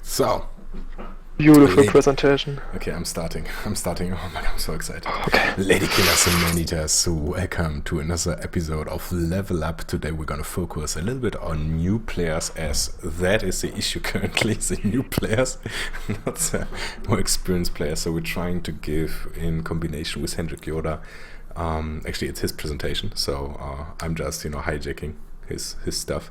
So, Beautiful presentation. Okay, I'm starting. Oh my god, I'm so excited. Okay. Lady killers and man-eaters, welcome to another episode of Level Up. Today we're gonna focus a little bit on new players, as that is the issue currently, the new players, not the more experienced players. So we're trying to give, in combination with hendrikyoda, actually it's his presentation, so I'm just, hijacking his stuff.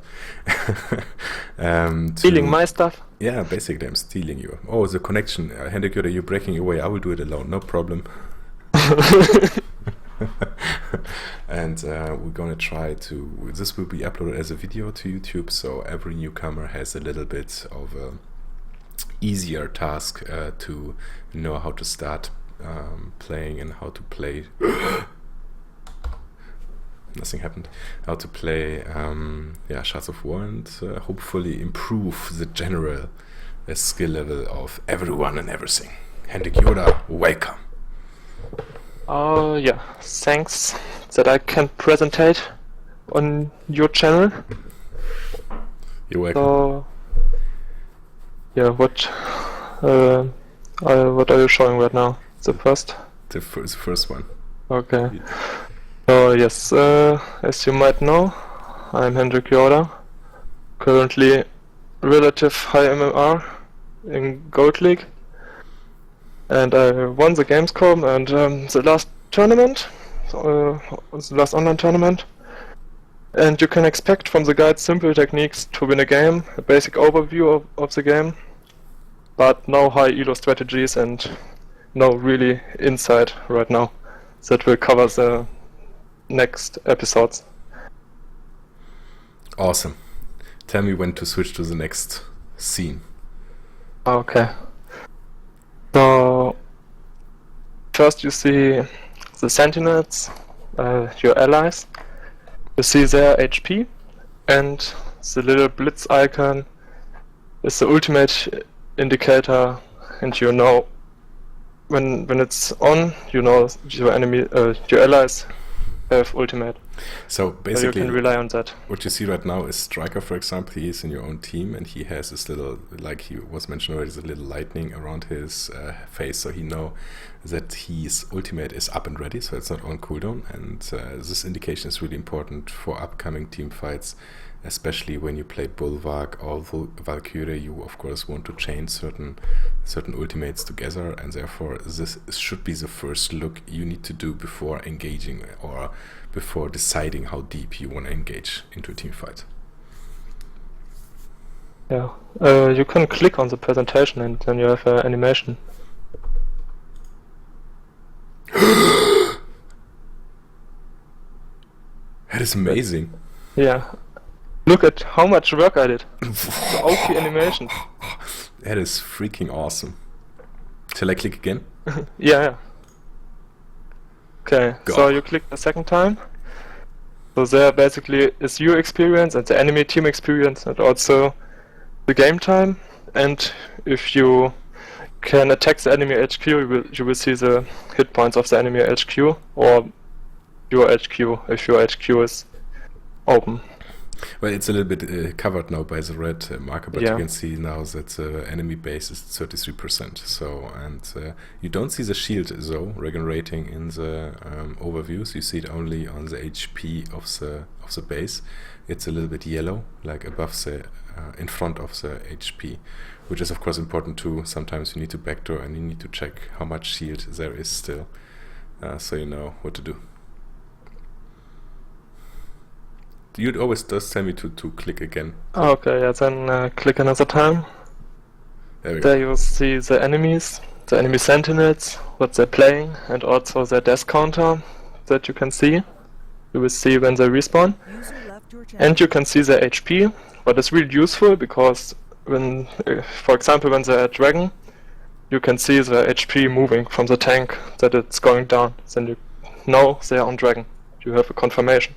Stealing my stuff? Yeah, basically I'm stealing you. Oh, the connection. hendrikyoda, you're breaking away. I will do it alone, no problem. And we're gonna try to... This will be uploaded as a video to YouTube, so every newcomer has a little bit of a easier task to know how to start playing and how to play... Nothing happened. How to play Shards of War and hopefully improve the general skill level of everyone and everything. hendrikyoda, welcome. Yeah, thanks that I can presentate on your channel. You're welcome. So, yeah, what are you showing right now? The first one. Okay. So yes, as you might know, I'm hendrikyoda, currently relative high MMR in Gold League, and I won the Gamescom and the last tournament, the last online tournament, and you can expect from the guide simple techniques to win a game, a basic overview of the game, but no high elo strategies and no really insight right now. That will cover the next episodes. Awesome. Tell me when to switch to the next scene. Okay. So first you see the sentinels, your allies. You see their HP, and the little blitz icon is the ultimate indicator, and you know when it's on, you know your allies have ultimate. So basically, you can rely on that. What you see right now is Striker, for example. He is in your own team, and he has this little, like he was mentioned already, a little lightning around his face, so he know that his ultimate is up and ready, so it's not on cooldown. And this indication is really important for upcoming team fights, especially when you play Bulwark or Valkyrie. You of course want to chain certain ultimates together, and therefore this should be the first look you need to do before engaging or before deciding how deep you want to engage into a team fight. Yeah, you can click on the presentation and then you have an animation. That is amazing. Yeah. Look at how much work I did. The OP animation. That is freaking awesome. Shall I click again? Yeah. Okay, Go. So you click the second time. So there basically is your experience and the enemy team experience and also the game time. And if you can attack the enemy HQ, you will see the hit points of the enemy HQ or your HQ if your HQ is open. Well, it's a little bit covered now by the red marker, but Yeah. you can see now that the enemy base is 33%. So, and you don't see the shield though regenerating in the overviews. You see it only on the HP of the base. It's a little bit yellow, like above the in front of the HP, which is of course important too. Sometimes you need to backdoor and you need to check how much shield there is still, so you know what to do. You always does tell me to click again. Okay, yeah, then click another time. There you will see the enemies, the enemy sentinels, what they're playing, and also their death counter that you can see. You will see when they respawn. And you can see their HP, but it's really useful because when, for example, when they're at Dragon, you can see the HP moving from the tank, that it's going down. Then you know they're on Dragon. You have a confirmation.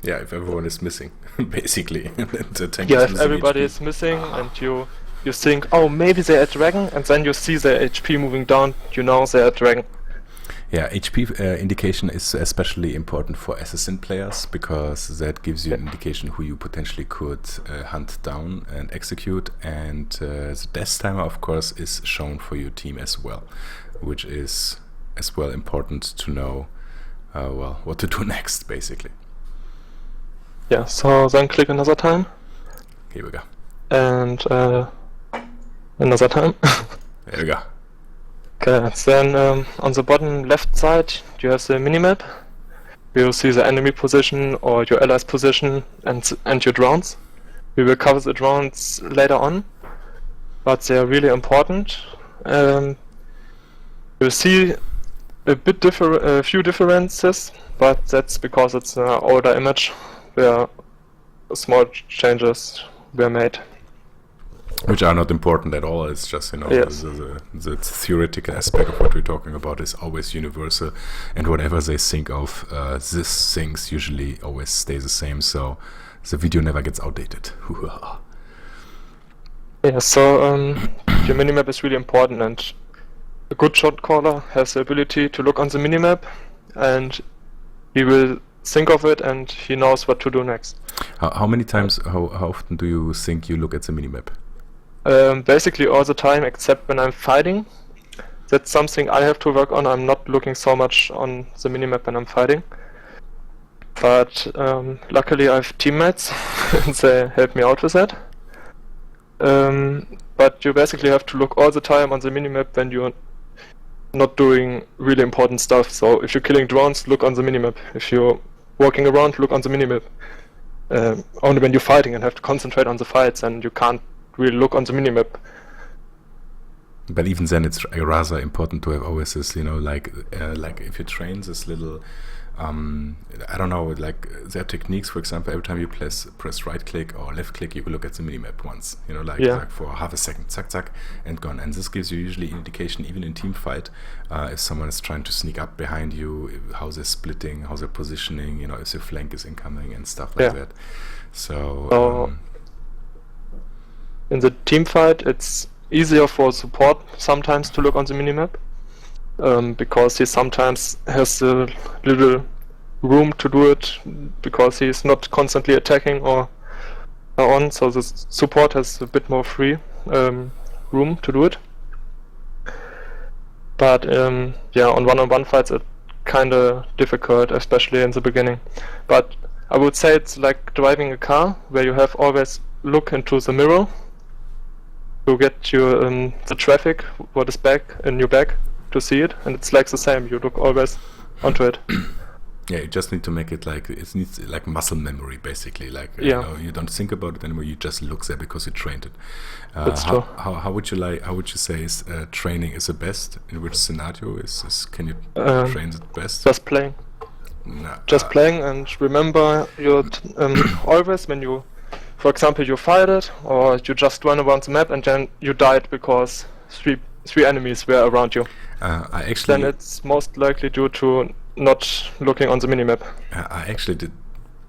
Yeah, if everyone is missing, basically. The tank Yeah, is if everybody HP. is missing and you think, oh, maybe they're at Dragon, and then you see their HP moving down, you know they're at Dragon. Yeah, HP indication is especially important for assassin players because that gives you an indication who you potentially could hunt down and execute. And the death timer, of course, is shown for your team as well, which is as well important to know what to do next, basically. Yeah, so then click another time. Here we go. And another time. There we go. Okay, then on the bottom left side you have the minimap. You'll see the enemy position or your allies position and your drones. We will cover the drones later on, but they are really important. You'll see a few differences, but that's because it's an older image where small changes were made. Which are not important at all. It's just, Yes. the theoretical aspect of what we're talking about is always universal, and whatever they think of, these things usually always stay the same, so the video never gets outdated. Yeah, so your minimap is really important, and a good shot caller has the ability to look on the minimap, and he will think of it, and he knows what to do next. How many times, how often do you think you look at the minimap? Basically all the time, except when I'm fighting. That's something I have to work on. I'm not looking so much on the minimap when I'm fighting. But luckily I have teammates and they help me out with that. But you basically have to look all the time on the minimap when you're not doing really important stuff. So if you're killing drones, look on the minimap. If you're walking around, look on the minimap. Only when you're fighting and have to concentrate on the fights, and you can't really look on the minimap. But even then, it's rather important to have always this, like if you train this little, I don't know, like there are techniques, for example, every time you press right click or left click, you will look at the minimap once, like for half a second, zack, zack, and gone. And this gives you usually an indication, even in team fight, if someone is trying to sneak up behind you, how they're splitting, how they're positioning, if your flank is incoming and stuff like that. So in the team fight, it's easier for support sometimes to look on the minimap, because he sometimes has a little room to do it, because he's not constantly attacking or on, so the support has a bit more free room to do it. But on one-on-one fights it's kinda difficult, especially in the beginning. But I would say it's like driving a car, where you have always look into the mirror to get your the traffic, what is back in your back, to see it, and it's like the same. You look always onto it. Yeah, you just need to make it like it needs like muscle memory, basically. Like you don't think about it anymore. You just look there because you trained it. That's true. How would you say is training is the best? In which scenario can you train it best? Just playing. Just playing, and remember your always when you. For example, you fired it, or you just run around the map and then you died because three enemies were around you. Then it's most likely due to not looking on the minimap. I actually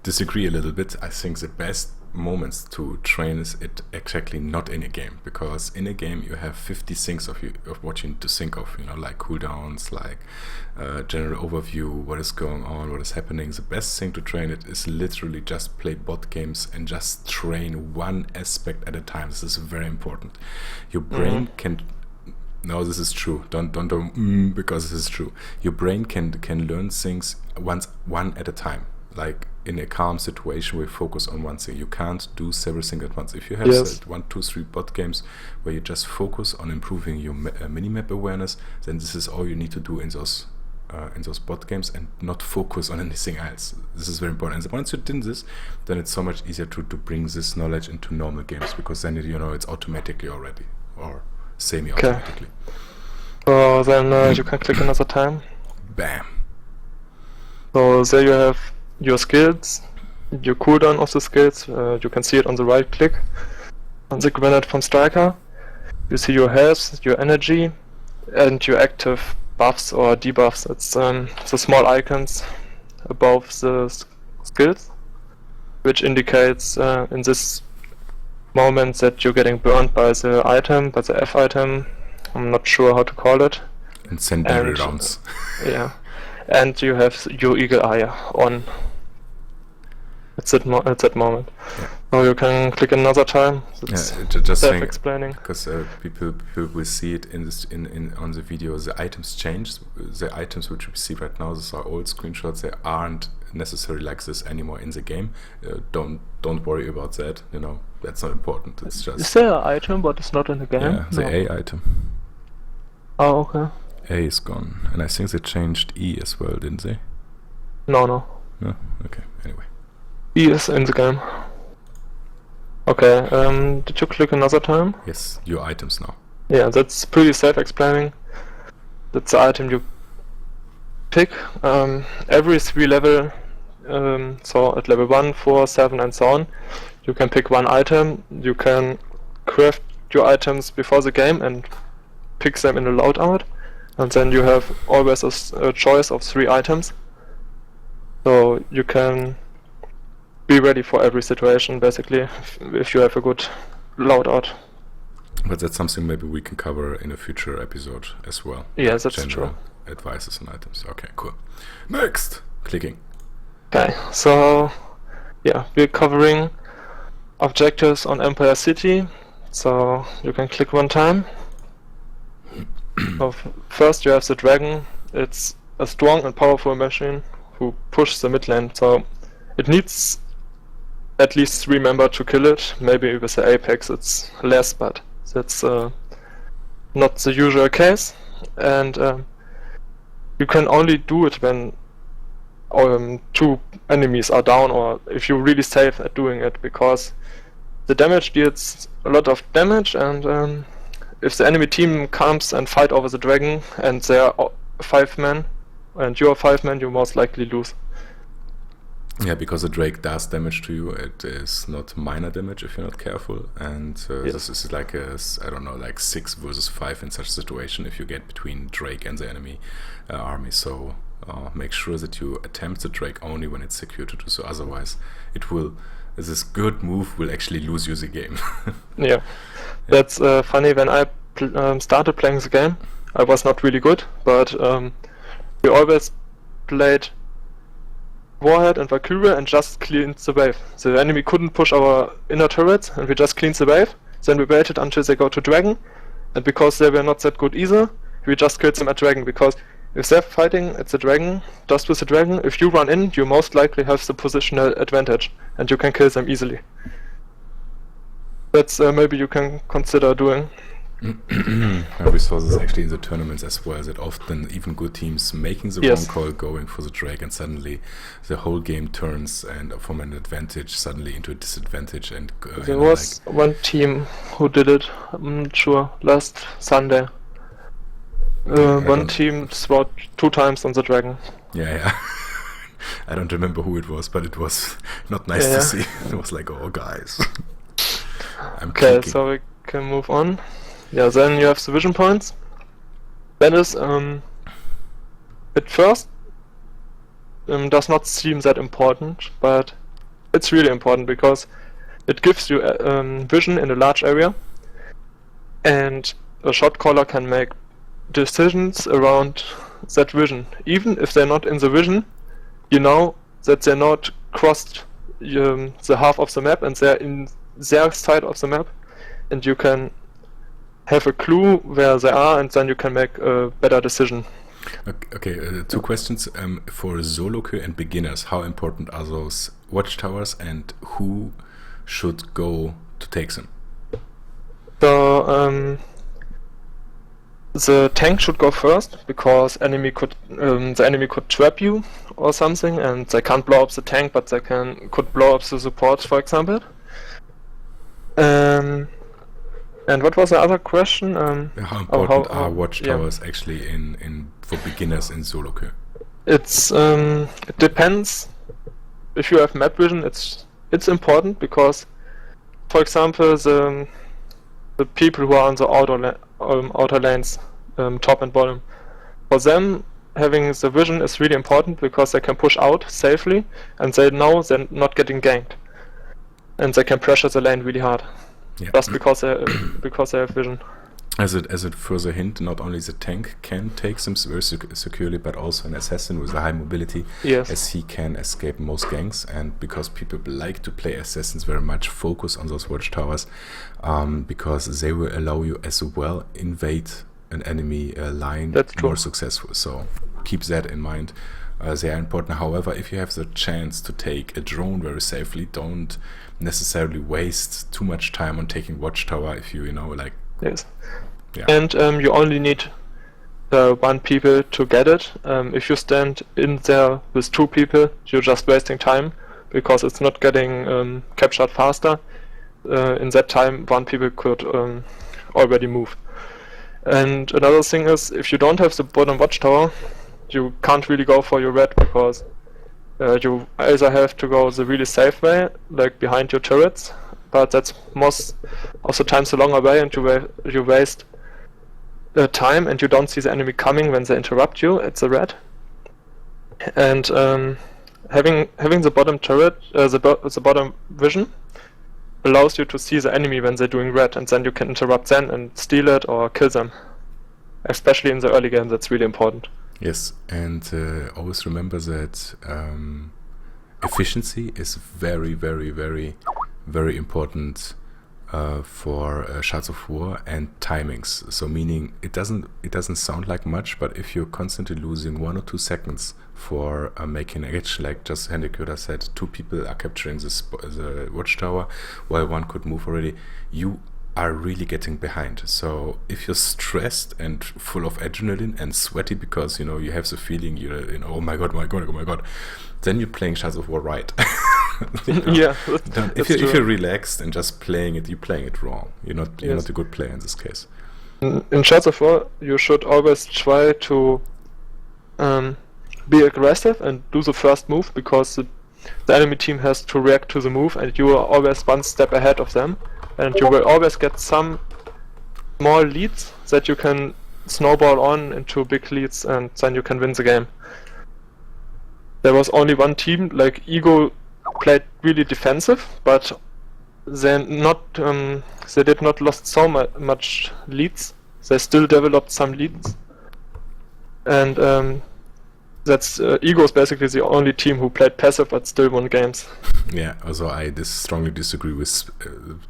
disagree a little bit. I think the best moments to train is it exactly not in a game, because in a game you have 50 things of what you need to think of, like cooldowns, like general overview, what is going on, what is happening. The best thing to train it is literally just play bot games and just train one aspect at a time. This is very important. Your brain can no, this is true. Don't because this is true. Your brain can learn things one at a time. Like in a calm situation where you focus on one thing. You can't do several things at once. If you have 1, 2, 3 bot games where you just focus on improving your minimap awareness, then this is all you need to do in those bot games, and not focus on anything else. This is very important. And once you did this, then it's so much easier to bring this knowledge into normal games, because then it's automatically already, or semi-automatically. So then you can click another time. Bam. So there you have your skills, your cooldown of the skills. You can see it on the right click on the grenade from Striker. You see your health, your energy, and your active buffs or debuffs. It's the small icons above the skills, which indicates in this moment that you're getting burned by the item, by the F item. I'm not sure how to call it. Incendiary rounds. Yeah, and you have your eagle eye on at that moment. Yeah. So you can click another time. It's just self-explaining. Because people will see it in on the video. The items change. The items which we see right now, these are old screenshots. They aren't necessarily like this anymore in the game. Don't worry about that. You know, that's not important. It's just. Is there an item but it's not in the game? Yeah, the A item. Oh, okay. A is gone, and I think they changed E as well, didn't they? No. No. Okay. Anyway. E is in the game. Okay, did you click another time? Yes, your items now. Yeah, that's pretty self-explaining. That's the item you pick. Every 3 level, so at level 1, 4, 7 and so on, you can pick one item. You can craft your items before the game and pick them in a loadout. And then you have always a choice of 3 items. So you can be ready for every situation, basically, if you have a good loadout. But that's something maybe we can cover in a future episode as well. Yeah, that's General true. Advices and items. Okay, cool. Next! Clicking. Okay, so yeah, we're covering objectives on Empire City. So you can click one time. So first you have the dragon. It's a strong and powerful machine who pushes the mid lane. So it needs at least 3 members to kill it. Maybe with the Apex it's less, but that's not the usual case. And you can only do it when 2 enemies are down, or if you're really safe at doing it, because the damage deals a lot of damage, and if the enemy team comes and fight over the dragon and they are 5 men and you are 5 men, you most likely lose. Yeah, because the Drake does damage to you. It is not minor damage if you're not careful, and this is like I don't know, like 6 versus 5 in such a situation if you get between Drake and the enemy army. So make sure that you attempt the Drake only when it's secure to do so. Otherwise, this good move will actually lose you the game. Yeah, that's funny. When I started playing the game, I was not really good, but we always played Warhead and Valkyria and just cleaned the wave. The enemy couldn't push our inner turrets, and we just cleaned the wave. Then we waited until they go to Dragon, and because they were not that good either, we just killed them at Dragon, because if they're fighting at the Dragon, just with the Dragon, if you run in, you most likely have the positional advantage, and you can kill them easily. That's maybe you can consider doing. We saw this actually in the tournaments as well, that often even good teams making the wrong call, going for the Drake, and suddenly the whole game turns and from an advantage suddenly into a disadvantage. And there was one team who did it, I'm not sure, last Sunday. One team swore 2 times on the Dragon. Yeah. I don't remember who it was, but it was not nice to see. It was like, oh guys. Okay, so we can move on. Yeah, then you have the vision points. That is, at first, does not seem that important, but it's really important because it gives you vision in a large area, and a shot caller can make decisions around that vision. Even if they're not in the vision, you know that they're not crossed the half of the map and they're in their side of the map, and you can have a clue where they are, and then you can make a better decision. Okay, 2 questions. For solo queue and beginners, how important are those watchtowers, and who should go to take them? So the tank should go first, because the enemy could trap you or something, and they can't blow up the tank, but they could blow up the support, for example. And what was the other question? How important are watchtowers actually in for beginners in solo queue? It depends. If you have map vision, it's important, because, for example, the people who are on the outer lanes, top and bottom, for them having the vision is really important, because they can push out safely and they know they're not getting ganked, and they can pressure the lane really hard. Yeah. Just because they have vision. As a further hint, not only the tank can take them very securely, but also an assassin with a high mobility, Yes. as he can escape most ganks. And because people like to play assassins very much, focus on those watchtowers, because they will allow you as well invade an enemy line more successful. So keep that in mind. They are important. However, if you have the chance to take a drone very safely, don't necessarily waste too much time on taking watchtower. If you like. Yes. Yeah. And you only need 1 people to get it. If you stand in there with 2 people, you're just wasting time because it's not getting captured faster. In that time, 1 people could already move. And another thing is, if you don't have the bottom watchtower, you can't really go for your red because you either have to go the really safe way, like behind your turrets, but that's most of the times a longer way, and you waste time, and you don't see the enemy coming when they interrupt you at the red. And having the bottom turret, the bottom vision, allows you to see the enemy when they're doing red, and then you can interrupt them and steal it or kill them. Especially in the early game, that's really important. Yes, and always remember that efficiency is very, very, very, very important for Shards of War, and timings. So meaning it doesn't sound like much, but if you're constantly losing 1 or 2 seconds for making a catch, like just hendrikyoda said, 2 people are capturing the watchtower while 1 could move already, you are really getting behind. So if you're stressed and full of adrenaline and sweaty because you have the feeling oh my god, then you're playing Shards of War right. Yeah. If you're relaxed and just playing it, you're playing it wrong. You're not a good player in this case. In Shards of War, you should always try to be aggressive and do the first move, because the enemy team has to react to the move, and you are always 1 step ahead of them, and you will always get some small leads that you can snowball on into big leads, and then you can win the game. There was only 1 team, like Ego, played really defensive, but they did not lost so much leads. They still developed some leads, and that's Ego is basically the only team who played passive but still won games. Yeah, also I strongly disagree with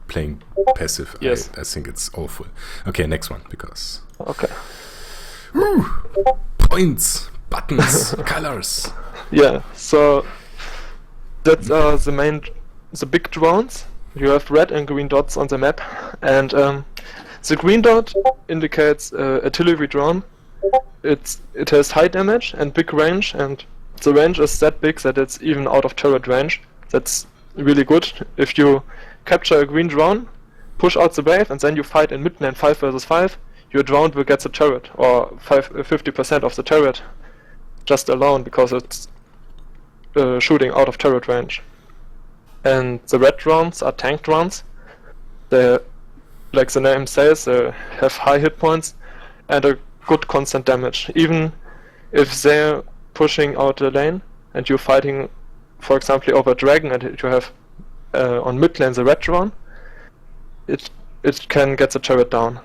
playing passive. Yes. I think it's awful. Okay, next one, because... Okay. Woo! Points, buttons, colors. Yeah, so that's the big drones. You have red and green dots on the map, and the green dot indicates artillery drone. It has high damage and big range, and the range is that big that it's even out of turret range. That's really good. If you capture a green drone, push out the wave, and then you fight in mid-lane 5 versus 5, your drone will get the turret, or 50% of the turret, just alone, because it's shooting out of turret range. And the red drones are tank drones. They, like the name says, they have high hit points and a good constant damage. Even if they're pushing out the lane and you're fighting, for example, over a dragon, and you have on mid lane the red drone, it can get the turret down.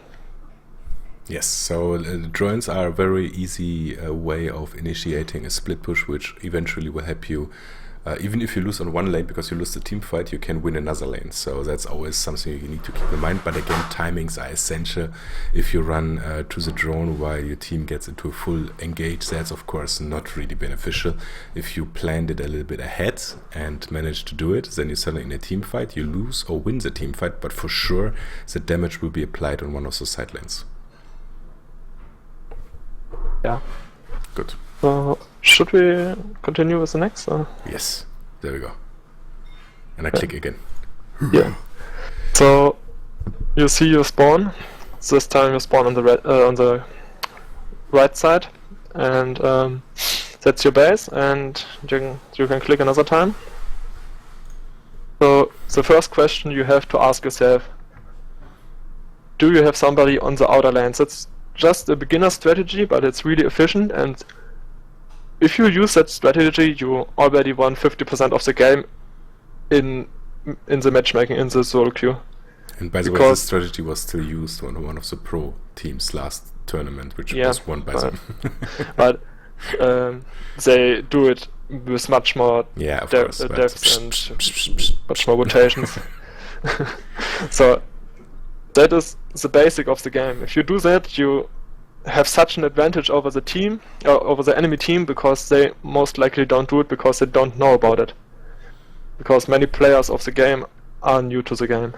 Yes, so drones are a very easy way of initiating a split push, which eventually will help you. Even if you lose on one lane because you lose the team fight, you can win another lane. So that's always something you need to keep in mind. But again, timings are essential. If you run to the drone while your team gets into a full engage, that's of course not really beneficial. If you planned it a little bit ahead and managed to do it, then you're suddenly in a team fight, you lose or win the team fight, but for sure the damage will be applied on one of the side lanes. Yeah. Good. Should we continue with the next? Yes, there we go. And I click again. Yeah. So you see your spawn. This time you spawn on the right side, and that's your base. And you can click another time. So the first question you have to ask yourself: do you have somebody on the outer lanes? That's just a beginner strategy, but it's really efficient, and if you use that strategy, you already won 50% of the game in the matchmaking, in the solo queue. And by the way, this strategy was still used on one of the pro teams last tournament, which was won by them. But they do it with much more depth and much more rotations. So that is the basic of the game. If you do that, you have such an advantage over the team, over the enemy team, because they most likely don't do it because they don't know about it. Because many players of the game are new to the game.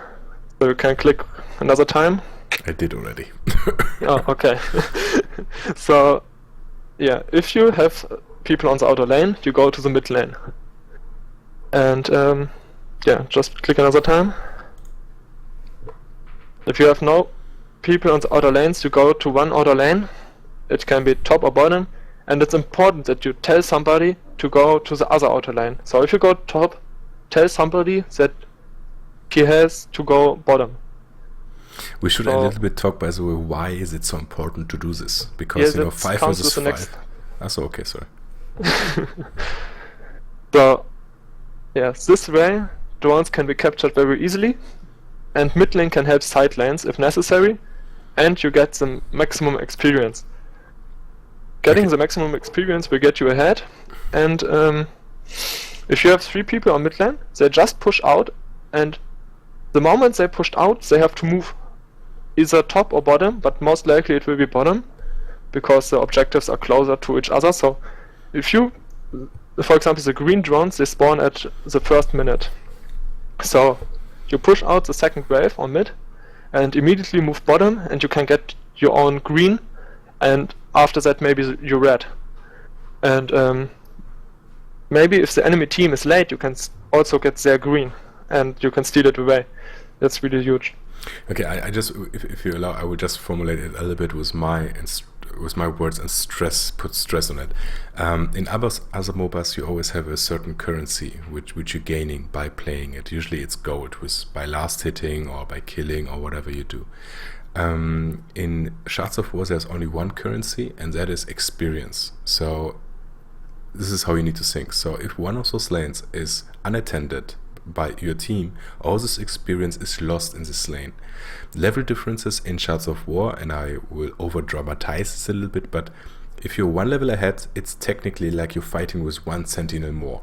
So you can click another time. I did already. Oh, okay. So, yeah, if you have people on the outer lane, you go to the mid lane. And, yeah, just click another time. If you have no people on the outer lanes, you go to one outer lane. It can be top or bottom. And it's important that you tell somebody to go to the other outer lane. So if you go top, tell somebody that he has to go bottom. We should a little bit talk, by the way, why is it so important to do this? Because, 5 versus 5. So, okay, sorry. So, yes, this way, drones can be captured very easily, and mid lane can help side lanes if necessary, and you get the maximum experience. Getting the maximum experience will get you ahead, and if you have 3 people on mid lane, they just push out, and the moment they pushed out, they have to move either top or bottom, but most likely it will be bottom, because the objectives are closer to each other. So if you, for example, the green drones, they spawn at the first minute. So you push out the second wave on mid, and immediately move bottom, and you can get your own green, and after that maybe your red. And maybe if the enemy team is late, you can also get their green, and you can steal it away. That's really huge. Okay, I just, if you allow, I will just formulate it a little bit with my words and put stress on it. In other MOBAs, you always have a certain currency which you're gaining by playing it. Usually it's gold, by last hitting or by killing or whatever you do. In Shards of War, there's only one currency, and that is experience. So this is how you need to think. So if one of those lanes is unattended by your team, all this experience is lost in this lane. Level differences in Shards of War, and I will over dramatize this a little bit, but if you're one level ahead, it's technically like you're fighting with one sentinel more.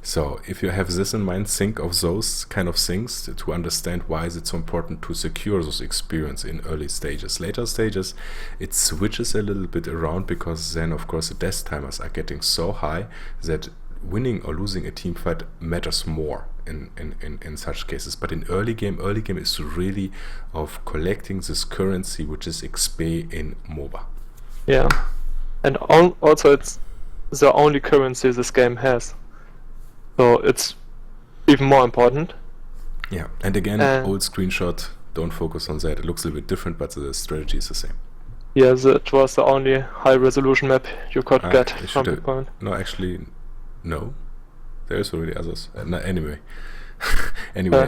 So if you have this in mind, think of those kind of things to understand why is it so important to secure those experience in early stages. Later stages, it switches a little bit around, because then of course the death timers are getting so high that winning or losing a team fight matters more in such cases. But in early game is really of collecting this currency, which is XP in MOBA. Yeah, and also it's the only currency this game has, so it's even more important. Yeah, and again, old screenshot, don't focus on that. It looks a little bit different, but the strategy is the same. Yes, it was the only high resolution map you could get from the point. No, actually, no. There's already others. Anyway,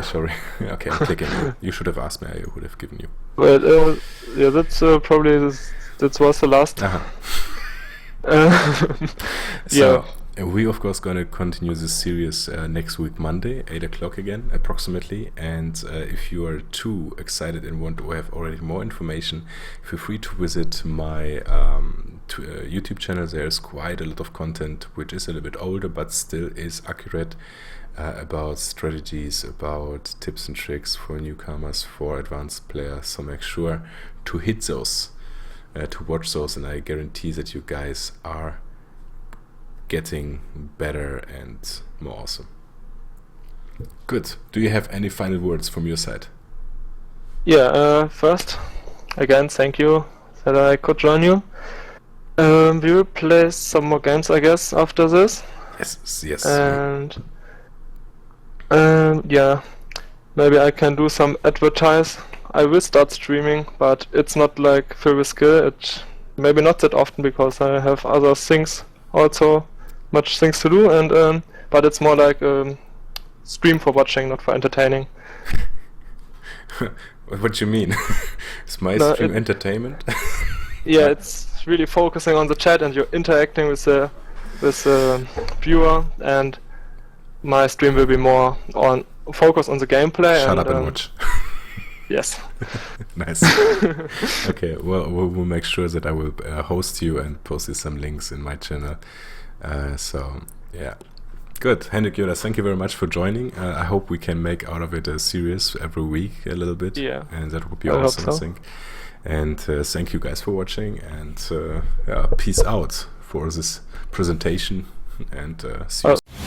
sorry. Okay, I'm clicking. You should have asked me. I would have given you. Well, yeah, that's probably that was the last. So we of course going to continue this series next week Monday, 8 o'clock again approximately. And if you are too excited and want to have already more information, feel free to visit my YouTube channel. There's quite a lot of content which is a little bit older but still is accurate, about strategies, about tips and tricks for newcomers, for advanced players. So make sure to hit those, to watch those, and I guarantee that you guys are getting better and more awesome. Good. Do you have any final words from your side? Yeah, first, again, thank you that I could join you. We will play some more games, I guess, after this. Yes. And yeah, maybe I can do some advertise. I will start streaming, but it's not like FillwithSkill. It maybe not that often, because I have other things also, much things to do, and but it's more like stream for watching, not for entertaining. What do you mean? Is my stream entertainment? Yeah, it's really focusing on the chat, and you're interacting with the viewer, and my stream will be more on focus on the gameplay. Shut up and watch. Yes. Nice. Okay, well, we'll make sure that I will host you and post you some links in my channel. So, yeah. Good. hendrikyoda, thank you very much for joining. I hope we can make out of it a series every week a little bit. Yeah. And that would be I awesome, hope so. I think. And thank you guys for watching. And peace out for this presentation. And see you soon.